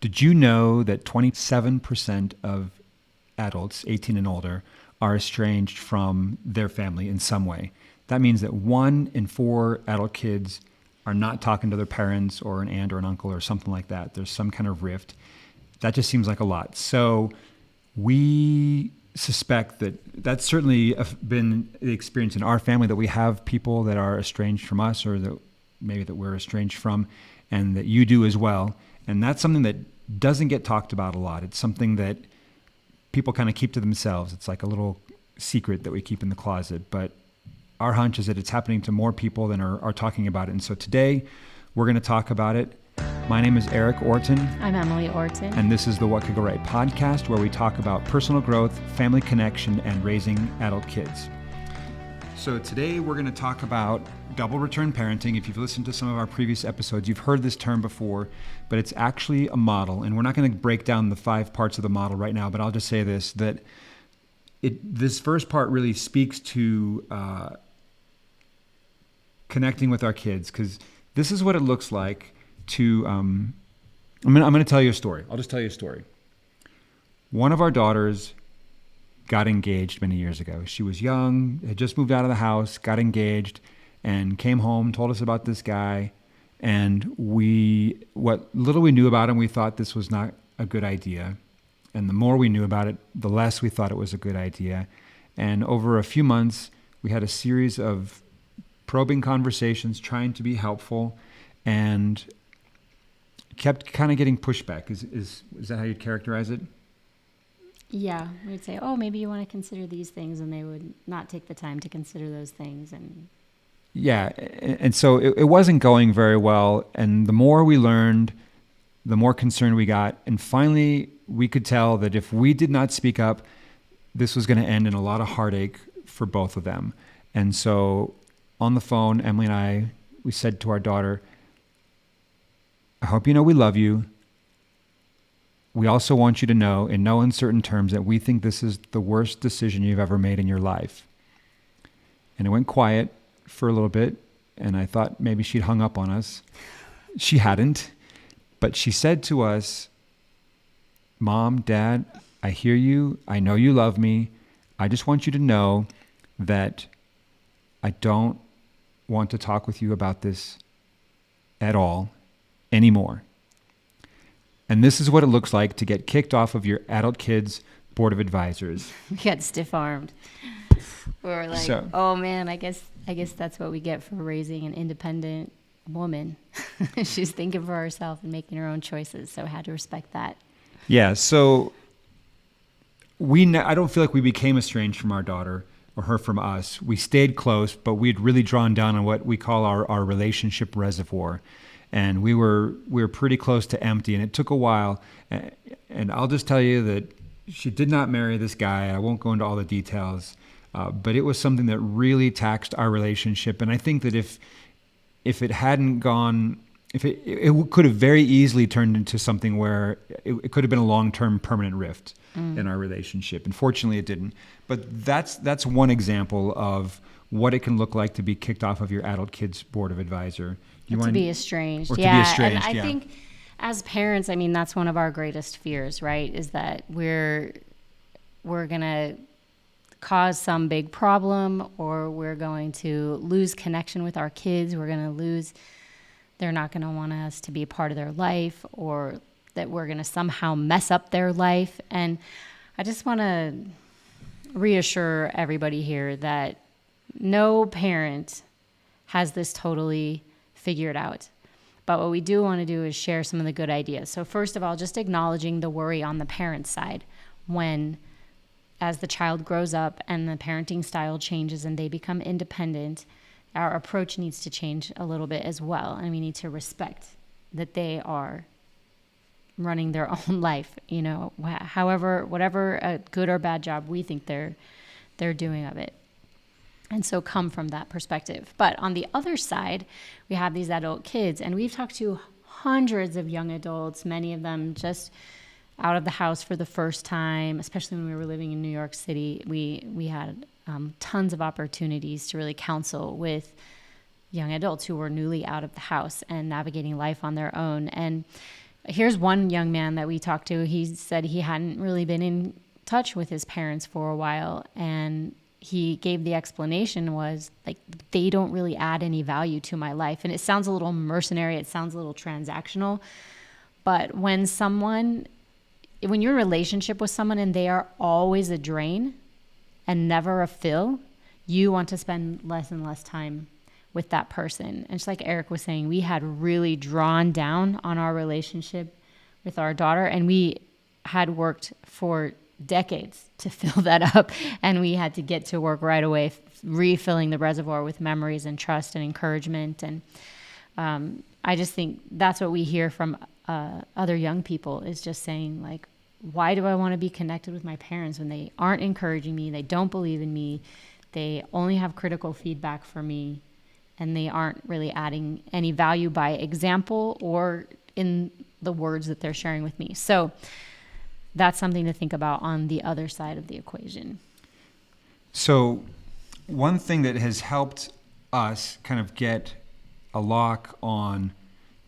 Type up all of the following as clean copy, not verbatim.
Did you know that 27% of adults 18 and older are estranged from their family in some way? That means that 1 in 4 adult kids are not talking to their parents or an aunt or an uncle or something like that. There's some kind of rift. That just seems like a lot. So we suspect that that's certainly been the experience in our family, that we have people that are estranged from us, or that maybe that we're estranged from, and that you do as well. And that's something that doesn't get talked about a lot. It's something that people kind of keep to themselves. It's like a little secret that we keep in the closet. But our hunch is that it's happening to more people than are talking about it. And so today we're going to talk about it. My name is Eric Orton. I'm Emily Orton. And this is the What Could Go Right podcast, where we talk about personal growth, family connection, and raising adult kids. So today we're going to talk about double return parenting. If you've listened to some of our previous episodes, you've heard this term before, but it's actually a model. And we're not going to break down the 5 parts of the model right now, but I'll just say this, that this first part really speaks to connecting with our kids, because this is what it looks like to, I'm going to tell you a story. I'll just tell you a story. One of our daughters got engaged many years ago. She was young, had just moved out of the house, got engaged, and came home, told us about this guy. And what little we knew about him, we thought this was not a good idea. And the more we knew about it, the less we thought it was a good idea. And over a few months, we had a series of probing conversations, trying to be helpful, and kept kind of getting pushback. Is that how you'd characterize it? Yeah, we'd say, oh, maybe you want to consider these things, and they would not take the time to consider those things. And yeah, and so it wasn't going very well. And the more we learned, the more concerned we got. And finally, we could tell that if we did not speak up, this was going to end in a lot of heartache for both of them. And so on the phone, Emily and I, we said to our daughter, I hope you know we love you. We also want you to know in no uncertain terms that we think this is the worst decision you've ever made in your life. And it went quiet for a little bit, and I thought maybe she'd hung up on us. She hadn't, but she said to us, Mom, Dad, I hear you. I know you love me. I just want you to know that I don't want to talk with you about this at all anymore. And this is what it looks like to get kicked off of your adult kids' board of advisors. we got stiff-armed. We were like, oh man, I guess that's what we get for raising an independent woman. She's thinking for herself and making her own choices, so I had to respect that. Yeah, so I don't feel like we became estranged from our daughter or her from us. We stayed close, but we'd really drawn down on what we call our relationship reservoir. And we were pretty close to empty, and it took a while. And I'll just tell you that she did not marry this guy. I won't go into all the details, but it was something that really taxed our relationship. And I think that if it hadn't gone, it could have very easily turned into something where it could have been a long-term permanent rift in our relationship. Unfortunately, it didn't. But that's one example of what it can look like to be kicked off of your adult kids board of advisor. To be estranged. Or to be estranged, and I think as parents, I mean, that's one of our greatest fears, right? Is that we're going to cause some big problem, or we're going to lose connection with our kids. They're not going to want us to be a part of their life, or that we're going to somehow mess up their life. And I just want to reassure everybody here that no parent has this totally figured out. But what we do want to do is share some of the good ideas. So first of all, just acknowledging the worry on the parent side when, as the child grows up and the parenting style changes and they become independent, our approach needs to change a little bit as well. And we need to respect that they are running their own life, whatever a good or bad job we think they're doing of it. And so come from that perspective. But on the other side, we have these adult kids, and we've talked to hundreds of young adults, many of them just out of the house for the first time, especially when we were living in New York City. We had tons of opportunities to really counsel with young adults who were newly out of the house and navigating life on their own. And here's one young man that we talked to. He said he hadn't really been in touch with his parents for a while, and he gave the explanation was like, they don't really add any value to my life. And it sounds a little mercenary, it sounds a little transactional, but when you're in a relationship with someone and they are always a drain and never a fill, you want to spend less and less time with that person. And just like Eric was saying, we had really drawn down on our relationship with our daughter, and we had worked for decades to fill that up, and we had to get to work right away, refilling the reservoir with memories and trust and encouragement. And I just think that's what we hear from other young people, is just saying, like, why do I want to be connected with my parents when they aren't encouraging me, they don't believe in me, they only have critical feedback for me, and they aren't really adding any value by example or in the words that they're sharing with me. So that's something to think about on the other side of the equation. So one thing that has helped us kind of get a lock on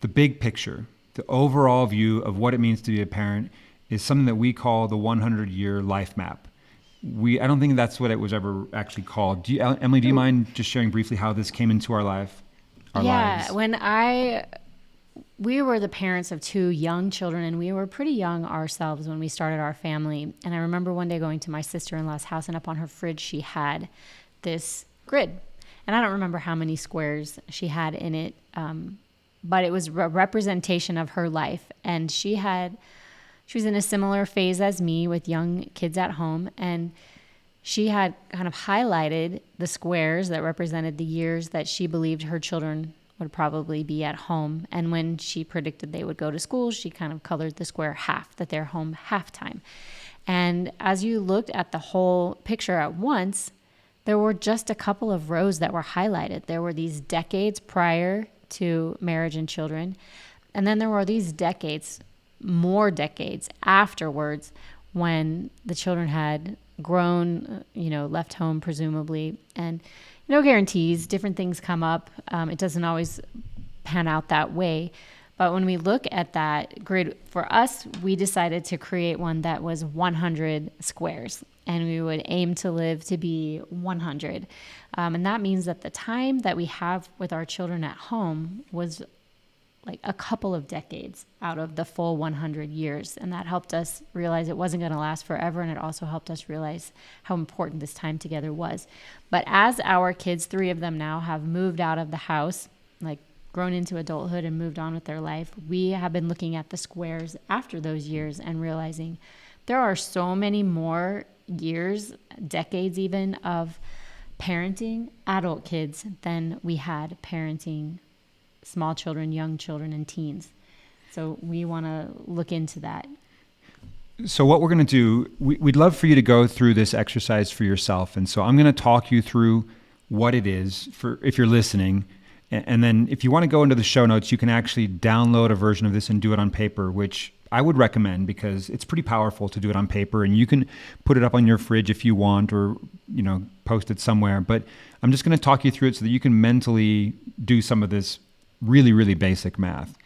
the big picture, the overall view of what it means to be a parent, is something that we call the 100-year life map. I don't think that's what it was ever actually called. Emily, do you mind just sharing briefly how this came into our lives? We were the parents of 2 young children, and we were pretty young ourselves when we started our family. And I remember one day going to my sister-in-law's house, and up on her fridge she had this grid. And I don't remember how many squares she had in it, but it was a representation of her life. And she was in a similar phase as me with young kids at home, and she had kind of highlighted the squares that represented the years that she believed her children would probably be at home. And when she predicted they would go to school, she kind of colored the square half, that they're home half time. And as you looked at the whole picture at once, there were just a couple of rows that were highlighted. There were these decades prior to marriage and children, and then there were these decades, more decades afterwards, when the children had grown, left home presumably, and no guarantees, different things come up. It doesn't always pan out that way. But when we look at that grid, for us, we decided to create one that was 100 squares, and we would aim to live to be 100. And that means that the time that we have with our children at home was like a couple of decades out of the full 100 years. And that helped us realize it wasn't going to last forever. And it also helped us realize how important this time together was. But as our kids, 3 of them now, have moved out of the house, like grown into adulthood and moved on with their life, we have been looking at the squares after those years and realizing there are so many more years, decades even, of parenting adult kids than we had parenting small children, young children, and teens. So we want to look into that. So what we're going to do, we'd love for you to go through this exercise for yourself. And so I'm going to talk you through what it is for if you're listening. And then if you want to go into the show notes, you can actually download a version of this and do it on paper, which I would recommend because it's pretty powerful to do it on paper. And you can put it up on your fridge if you want, or post it somewhere. But I'm just going to talk you through it so that you can mentally do some of this really, really basic math.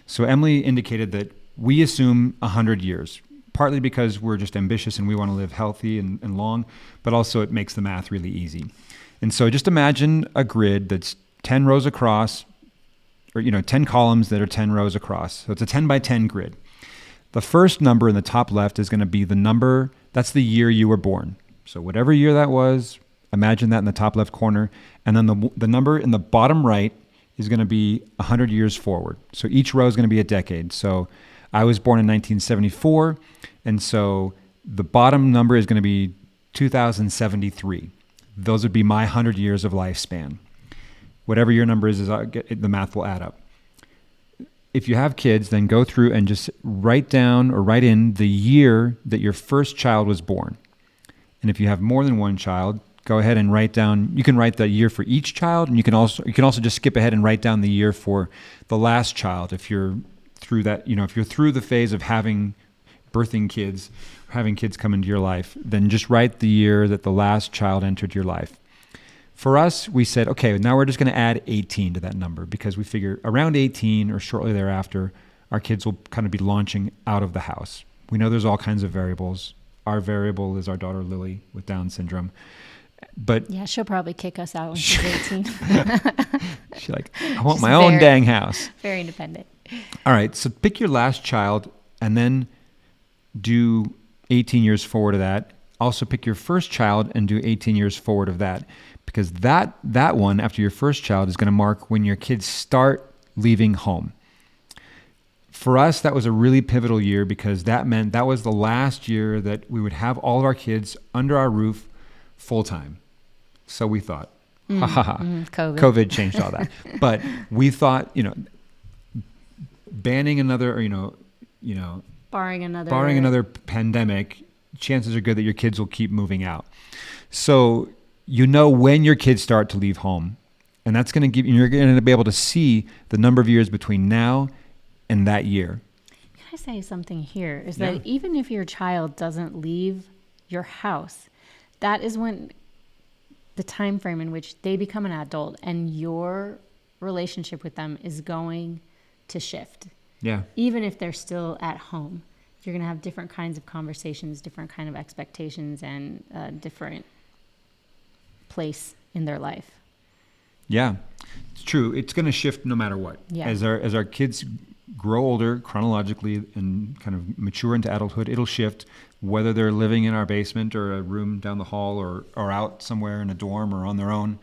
So Emily indicated that we assume 100 years, partly because we're just ambitious and we want to live healthy and long, but also it makes the math really easy. And so just imagine a grid that's 10 rows across, or 10 columns that are 10 rows across. So it's a 10 by 10 grid. The first number in the top left is going to be the number, that's the year you were born. So whatever year that was, imagine that in the top left corner. And then the number in the bottom right is going to be 100 years forward. So each row is going to be a decade. So I was born in 1974, and so the bottom number is going to be 2073. Those would be my 100 years of lifespan. Whatever your number is the math will add up. If you have kids, then go through and just write down or write in the year that your first child was born. And if you have more than one child, go ahead and write down, you can write the year for each child, and you can also just skip ahead and write down the year for the last child if you're through that, if you're through the phase of birthing kids, having kids come into your life, then just write the year that the last child entered your life. For us, we said, okay, now we're just going to add 18 to that number because we figure around 18 or shortly thereafter, our kids will kind of be launching out of the house. We know there's all kinds of variables. Our variable is our daughter Lily with Down syndrome. But yeah, she'll probably kick us out when she's 18. she's like, I want She's my own dang house. Very independent. All right, so pick your last child and then do 18 years forward of that. Also pick your first child and do 18 years forward of that, because that one after your first child is going to mark when your kids start leaving home. For us, that was a really pivotal year because that meant that was the last year that we would have all of our kids under our roof full time. So we thought, COVID changed all that. But we thought, banning another, barring another pandemic, chances are good that your kids will keep moving out. So when your kids start to leave home, and that's going to give you're going to be able to see the number of years between now and that year. Can I say something here? Is that even if your child doesn't leave your house, that is when the time frame in which they become an adult and your relationship with them is going to shift. Yeah. Even if they're still at home, you're going to have different kinds of conversations, different kind of expectations, and a different place in their life. Yeah, it's true. It's going to shift no matter what. Yeah. As our kids grow older chronologically and kind of mature into adulthood, it'll shift, whether they're living in our basement or a room down the hall or out somewhere in a dorm or on their own,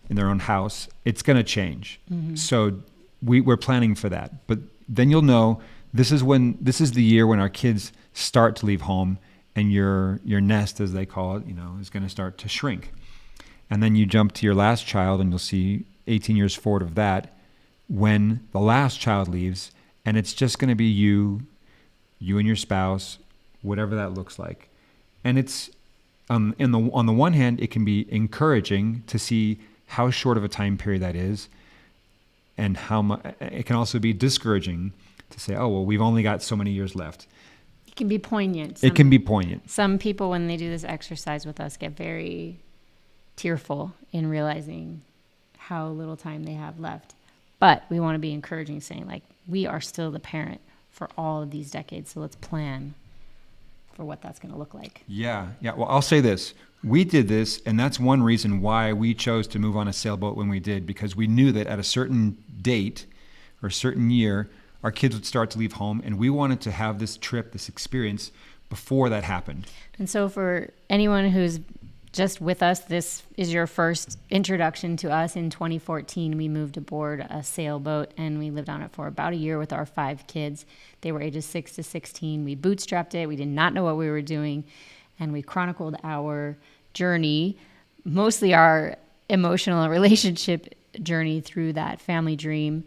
in their own house. It's going to change. Mm-hmm. So we're planning for that. But then you'll know this is the year when our kids start to leave home and your nest, as they call it, is going to start to shrink. And then you jump to your last child and you'll see 18 years forward of that when the last child leaves, and it's just going to be you and your spouse, whatever that looks like. And it's on the one hand, it can be encouraging to see how short of a time period that is, and how much. It can also be discouraging to say, oh, well, we've only got so many years left. It can be poignant. It can be poignant. Some people, when they do this exercise with us, get very tearful in realizing how little time they have left. But we want to be encouraging, saying, like, we are still the parent for all of these decades, so let's plan for what that's going to look like. Yeah. Well, I'll say this. We did this, and that's one reason why we chose to move on a sailboat when we did, because we knew that at a certain date or a certain year, our kids would start to leave home, and we wanted to have this trip, this experience, before that happened. And so for anyone who's just with us, this is your first introduction to us. In 2014, we moved aboard a sailboat, and we lived on it for about a year with our 5 kids. They were ages 6 to 16. We bootstrapped it. We did not know what we were doing, and we chronicled our journey, mostly our emotional and relationship journey through that family dream,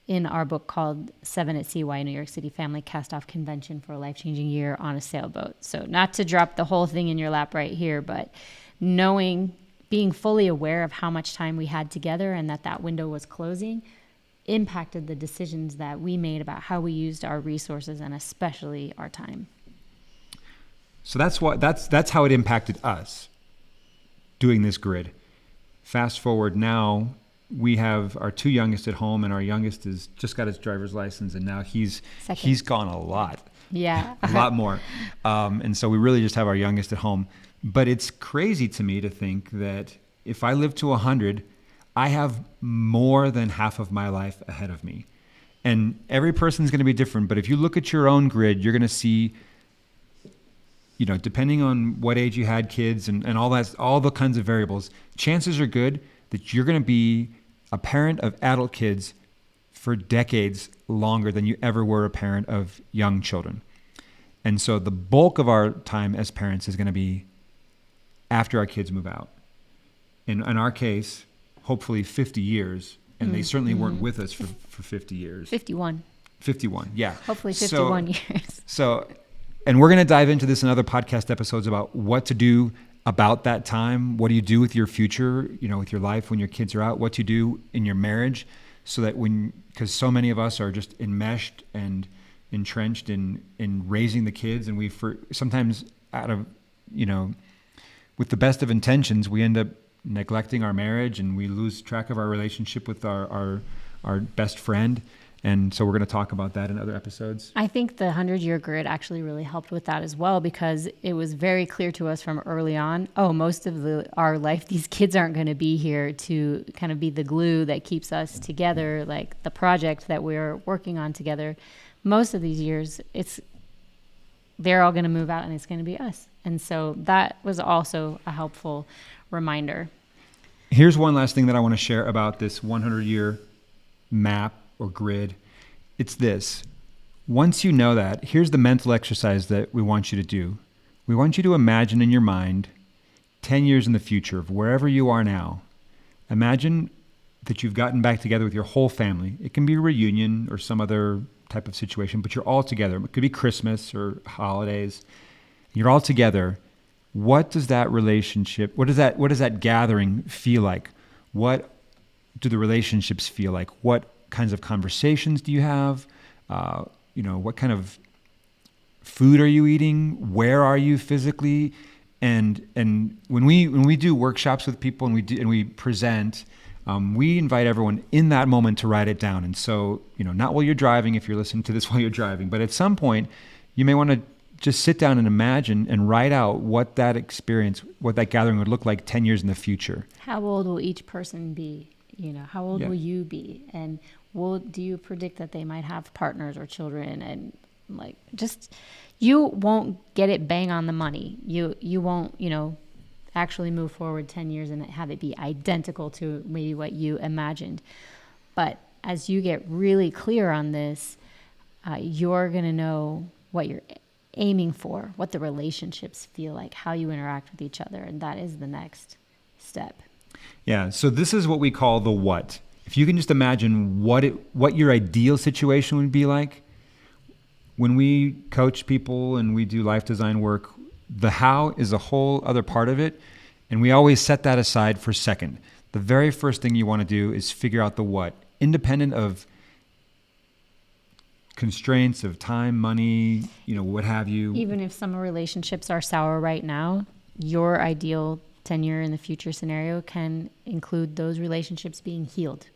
in our book called 7 at Sea, Why New York City Family Cast Off Convention for a Life-Changing Year on a Sailboat. So not to drop the whole thing in your lap right here, but being fully aware of how much time we had together and that window was closing impacted the decisions that we made about how we used our resources and especially our time. So that's how it impacted us doing this grid. Fast forward now, we have our 2 youngest at home, and our youngest has just got his driver's license, and now he's gone a lot. Yeah. A lot more. And so we really just have our youngest at home. But it's crazy to me to think that if I live to 100, I have more than half of my life ahead of me. And every person's going to be different, but if you look at your own grid, you're going to see, depending on what age you had kids and all that, all the kinds of variables, chances are good that you're going to be a parent of adult kids for decades longer than you ever were a parent of young children. And so the bulk of our time as parents is going to be after our kids move out. In our case, hopefully 50 years, and they certainly weren't with us for 50 years. 51, yeah. Hopefully 51 years. So, and we're going to dive into this in other podcast episodes about what to do about that time. What do you do with your future, with your life when your kids are out? What you do in your marriage, so that because so many of us are just enmeshed and entrenched in raising the kids, and sometimes out of, with the best of intentions, we end up neglecting our marriage, and we lose track of our relationship with our best friend. And so we're going to talk about that in other episodes. I think the 100-year grid actually really helped with that as well, because it was very clear to us from early on, most of our life, these kids aren't going to be here to kind of be the glue that keeps us together, like the project that we're working on together. Most of these years, they're all going to move out and it's going to be us. And so that was also a helpful reminder. Here's one last thing that I want to share about this 100-year map or grid. It's this. Once you know that, here's the mental exercise that we want you to do. We want you to imagine in your mind 10 years in the future of wherever you are now. Imagine that you've gotten back together with your whole family. It can be a reunion or some other type of situation, but you're all together. It could be Christmas or holidays. You're all together. What does that relationship, what does that gathering feel like? What do the relationships feel like? What kinds of conversations do you have? What kind of food are you eating? Where are you physically? And when we do workshops with people and we present, we invite everyone in that moment to write it down. And so, not while you're driving, if you're listening to this while you're driving, but at some point you may want to just sit down and imagine and write out what that experience, what that gathering would look like 10 years in the future. How old will each person be? How old will you be? And do you predict that they might have partners or children? And you won't get it bang on the money. You won't, actually move forward 10 years and have it be identical to maybe what you imagined. But as you get really clear on this, you're going to know what you're aiming for, what the relationships feel like, how you interact with each other. And that is the next step. Yeah. So this is what we call the what. If you can just imagine what your ideal situation would be like. When we coach people and we do life design work, the how is a whole other part of it. And we always set that aside for second. The very first thing you want to do is figure out the what, independent of constraints of time, money, what have you. Even if some relationships are sour right now, your ideal 10-year in the future scenario can include those relationships being healed.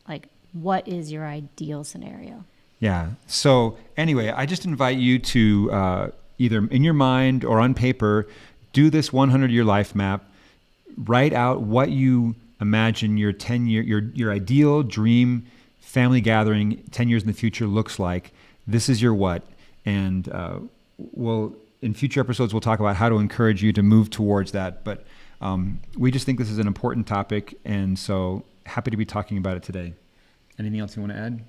Like, what is your ideal scenario? Yeah. So anyway, I just invite you to either in your mind or on paper, do this 100-year life map, write out what you imagine your 10-year, your ideal dream family gathering 10 years in the future looks like. This is your what. And in future episodes, we'll talk about how to encourage you to move towards that. But we just think this is an important topic. And so happy to be talking about it today. Anything else you want to add?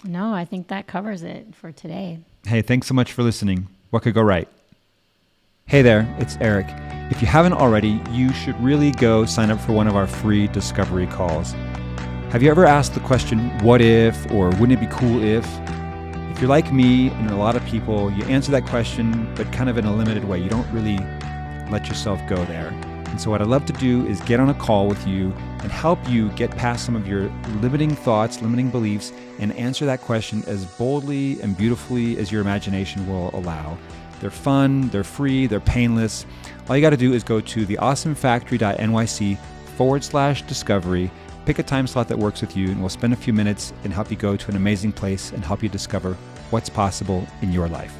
No, I think that covers it for today. Hey, thanks so much for listening. What could go right? Hey there, it's Eric. If you haven't already, you should really go sign up for one of our free discovery calls. Have you ever asked the question, what if, or wouldn't it be cool if? If you're like me and a lot of people, you answer that question, but kind of in a limited way. You don't really let yourself go there. And so what I'd love to do is get on a call with you and help you get past some of your limiting thoughts, limiting beliefs, and answer that question as boldly and beautifully as your imagination will allow. They're fun, they're free, they're painless. All you got to do is go to theawesomefactory.nyc/discovery, pick a time slot that works with you, and we'll spend a few minutes and help you go to an amazing place and help you discover what's possible in your life.